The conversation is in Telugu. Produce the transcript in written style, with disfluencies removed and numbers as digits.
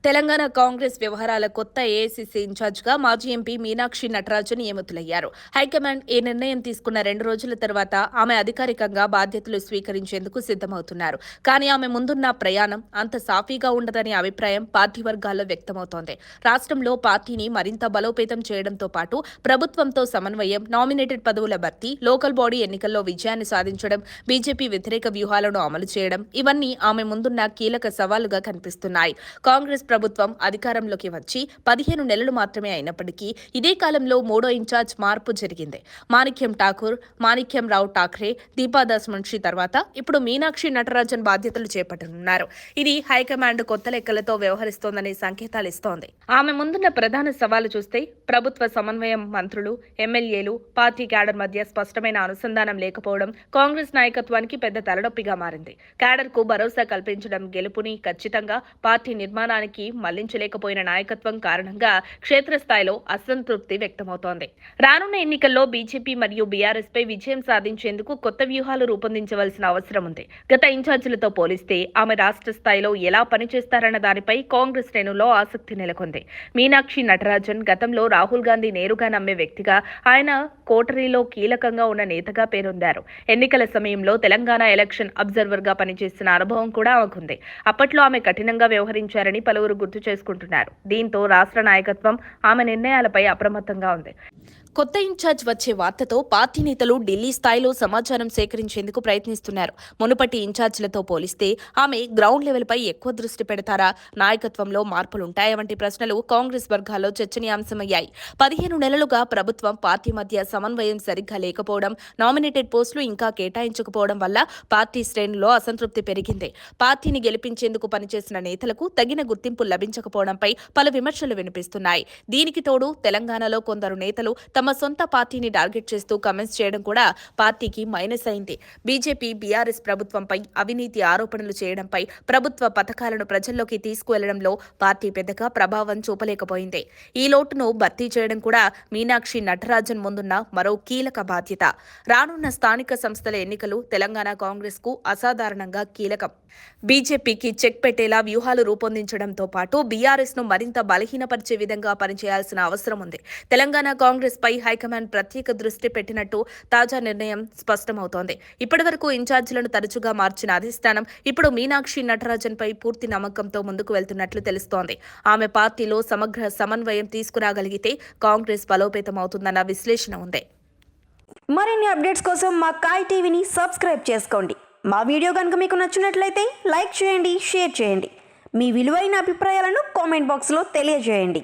తెలంగాణ కాంగ్రెస్ వ్యవహారాల కొత్త ఏఐసీసీ ఇన్ఛార్జిగా మాజీ ఎంపీ మీనాక్షి నటరాజన్ నియమితులయ్యారు. హైకమాండ్ ఈ నిర్ణయం తీసుకున్న 2 రోజుల తర్వాత ఆమె అధికారికంగా బాధ్యతలు స్వీకరించేందుకు సిద్దమవుతున్నారు. కానీ ఆమె ముందున్న ప్రయాణం అంత సాఫీగా ఉండదనే అభిప్రాయం పార్టీ వర్గాల్లో వ్యక్తమవుతోంది. రాష్ట్రంలో పార్టీని మరింత బలోపేతం చేయడంతో పాటు ప్రభుత్వంతో సమన్వయం, నామినేటెడ్ పదవుల భర్తీ, లోకల్ బాడీ ఎన్నికల్లో విజయాన్ని సాధించడం, బీజేపీ వ్యతిరేక వ్యూహాలను అమలు చేయడం ఇవన్నీ ఆమె ముందున్న కీలక సవాలుగా కనిపిస్తున్నాయి. కాంగ్రెస్ ప్రభుత్వం అధికారంలోకి వచ్చి 15 నెలలు మాత్రమే అయినప్పటికీ ఇదే కాలంలో మూడో ఇన్ఛార్జ్ మార్పు జరిగింది. మాణిక్యం ఠాకూర్, మాణిక్యం రావు ఠాక్రే, దీపాదాస్ మున్షి తర్వాత ఇప్పుడు మీనాక్షి నటరాజన్ బాధ్యతలు చేపట్టనున్నారు. ఇది హైకమాండ్ కొత్త లెక్కలతో వ్యవహరిస్తోందనే సంకేతాలు ఇస్తోంది. ఆమె ముందున్న ప్రధాన సవాలు చూస్తే ప్రభుత్వ సమన్వయం, మంత్రులు, ఎమ్మెల్యేలు, పార్టీ క్యాడర్ మధ్య స్పష్టమైన అనుసంధానం లేకపోవడం కాంగ్రెస్ నాయకత్వానికి పెద్ద తలనొప్పిగా మారింది. క్యాడర్కు భరోసా కల్పించడం, గెలుపుని ఖచ్చితంగా పార్టీ నిర్మాణానికి మళ్లించలేకపోయిన నాయకత్వం కారణంగా క్షేత్రస్థాయిలో అసంతృప్తి వ్యక్తమవుతోంది. రానున్న ఎన్నికల్లో బీజేపీ మరియు బీఆర్ఎస్ పై విజయం సాధించేందుకు కొత్త వ్యూహాలు రూపొందించవలసిన అవసరం ఉంది. గత ఇన్ఛార్జీలతో పోలిస్తే ఆమె రాష్ట్ర స్థాయిలో ఎలా పనిచేస్తారన్న దానిపై కాంగ్రెస్ శ్రేణుల్లో ఆసక్తి నెలకొంది. మీనాక్షి నటరాజన్ గతంలో రాహుల్ గాంధీ నేరుగా నమ్మే వ్యక్తిగా, ఆయన కోటరీలో కీలకంగా ఉన్న నేతగా పేరొందారు. ఎన్నికల సమయంలో తెలంగాణ ఎలక్షన్ అబ్జర్వర్ గా పనిచేసిన అనుభవం కూడా ఆమెకుంది. అప్పట్లో ఆమె కఠినంగా వ్యవహరించారని పలువురు గుర్తు చేసుకుంటున్నారు. దీంతో రాష్ట్ర నాయకత్వం ఆమె నిర్ణయాలపై అప్రమత్తంగా ఉంది. కొత్త ఇన్ఛార్జ్ వచ్చే వార్తతో పార్టీ నేతలు ఢిల్లీ స్థాయిలో సమాచారం సేకరించేందుకు ప్రయత్నిస్తున్నారు. మునుపటి ఇన్ఛార్జీలతో పోలిస్తే ఆమె గ్రౌండ్ లెవెల్పై ఎక్కువ దృష్టి పెడతారా, నాయకత్వంలో మార్పులుంటాయా వంటి ప్రశ్నలు కాంగ్రెస్ వర్గాల్లో చర్చనీయాంశమయ్యాయి. 15 నెలలుగా ప్రభుత్వం, పార్టీ మధ్య సమన్వయం సరిగ్గా లేకపోవడం, నామినేటెడ్ పోస్టులు ఇంకా కేటాయించకపోవడం వల్ల పార్టీ శ్రేణుల్లో అసంతృప్తి పెరిగింది. పార్టీని గెలిపించేందుకు పనిచేసిన నేతలకు తగిన గుర్తింపు లభించకపోవడంపై పలు విమర్శలు వినిపిస్తున్నాయి. దీనికి తోడు తెలంగాణలో కొందరు నేతలు తమ సొంత పార్టీని టార్గెట్ చేస్తూ కమెంట్స్ చేయడం కూడా పార్టీకి మైనస్ అయింది. బీజేపీ, బీఆర్ఎస్ ప్రభుత్వంపై అవినీతి ఆరోపణలు చేయడంపై, ప్రభుత్వ పథకాలను ప్రజల్లోకి తీసుకువెళ్లడంలో పార్టీ పెద్దగా ప్రభావం చూపలేకపోయింది. ఈ లోటును భర్తీ చేయడం కూడా మీనాక్షి నటరాజన్ ముందున్న మరో కీలక బాధ్యత. రానున్న స్థానిక సంస్థల ఎన్నికలు తెలంగాణ కాంగ్రెస్ కు అసాధారణంగా కీలకం. బీజేపీకి చెక్ పెట్టేలా వ్యూహాలు రూపొందించడంతో పాటు బీఆర్ఎస్ ను మరింత బలహీనపరిచే విధంగా పనిచేయాల్సిన అవసరం ఉంది. తెలంగాణ కాంగ్రెస్ పై హైకమాండ్ ప్రత్యేక దృష్టి పెట్టినట్టు తాజా నిర్ణయం స్పష్టమవుతోంది. ఇప్పటివరకు ఇన్ఛార్జీలను తరచుగా మార్చిన అధిష్టానం ఇప్పుడు మీనాక్షి నటరాజన్ పై పూర్తి నమ్మకంతో ముందుకు వెళ్తున్నట్లు తెలుస్తోంది. ఆమె పార్టీలో సమగ్ర సమన్వయం తీసుకురాగలిగితే కాంగ్రెస్ బలోపేతం అవుతుందన్న విశ్లేషణ ఉంది. మరిన్ని అప్డేట్స్ కోసం మా కాయ్ టీవీని సబ్స్క్రైబ్ చేసుకోండి. మా వీడియో కనుక మీకు నచ్చినట్లయితే లైక్ చేయండి, షేర్ చేయండి. మీ విలువైన అభిప్రాయాలను కామెంట్ బాక్స్లో తెలియజేయండి.